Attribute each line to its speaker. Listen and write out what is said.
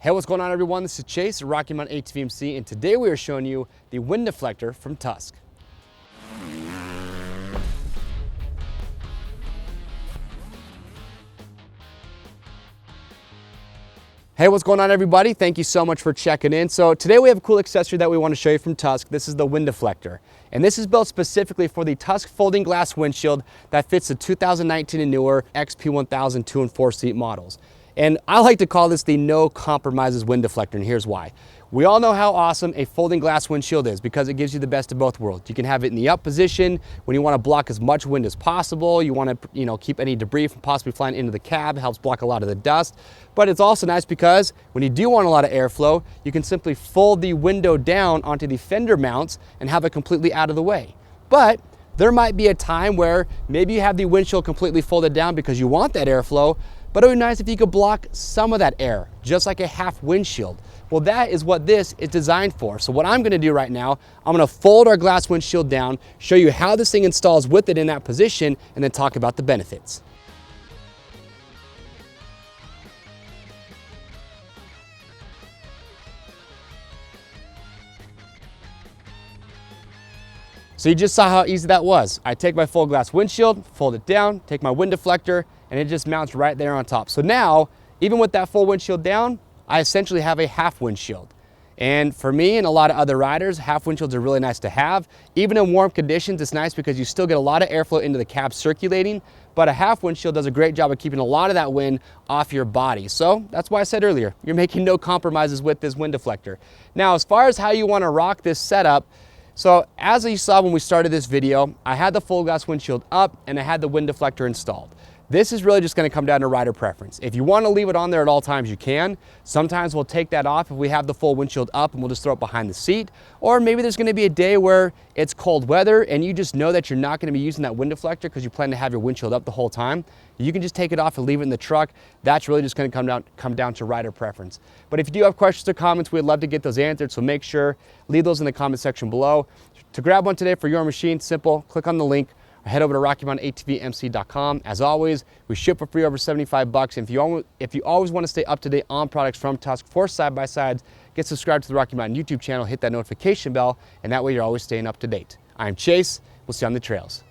Speaker 1: Hey, what's going on everyone? This is Chase, Rocky Mountain ATV, and today we are showing you the wind deflector from Tusk. Hey, what's going on everybody? Thank you so much for checking in. So today we have a cool accessory that we want to show you from Tusk. This is the wind deflector. And this is built specifically for the Tusk Folding Glass Windshield that fits the 2019 and newer XP 1000 2 and 4 seat models. And I like to call this the no compromises wind deflector, and here's why. We all know how awesome a folding glass windshield is because it gives you the best of both worlds. You can have it in the up position when you want to block as much wind as possible. You want to, keep any debris from possibly flying into the cab. It helps block a lot of the dust. But it's also nice because when you do want a lot of airflow, you can simply fold the window down onto the fender mounts and have it completely out of the way. But there might be a time where maybe you have the windshield completely folded down because you want that airflow, but it would be nice if you could block some of that air, just like a half windshield. Well, that is what this is designed for. So what I'm gonna do right now, I'm gonna fold our glass windshield down, show you how this thing installs with it in that position, and then talk about the benefits. So you just saw how easy that was. I take my full glass windshield, fold it down, take my wind deflector, and it just mounts right there on top. So now, even with that full windshield down, I essentially have a half windshield. And for me and a lot of other riders, half windshields are really nice to have. Even in warm conditions, it's nice because you still get a lot of airflow into the cab circulating, but a half windshield does a great job of keeping a lot of that wind off your body. So that's why I said earlier, you're making no compromises with this wind deflector. Now, as far as how you wanna rock this setup, so as you saw when we started this video, I had the full glass windshield up and I had the wind deflector installed. This is really just gonna come down to rider preference. If you wanna leave it on there at all times, you can. Sometimes we'll take that off if we have the full windshield up and we'll just throw it behind the seat. Or maybe there's gonna be a day where it's cold weather and you just know that you're not gonna be using that wind deflector because you plan to have your windshield up the whole time. You can just take it off and leave it in the truck. That's really just gonna come down to rider preference. But if you do have questions or comments, we'd love to get those answered, so make sure, leave those in the comment section below. To grab one today for your machine, simple, click on the link, or head over to RockyMountainATVMC.com. As always, we ship for free over 75 bucks. And if you always want to stay up to date on products from Tusk for side-by-sides, get subscribed to the Rocky Mountain YouTube channel, hit that notification bell, and that way you're always staying up to date. I'm Chase, we'll see you on the trails.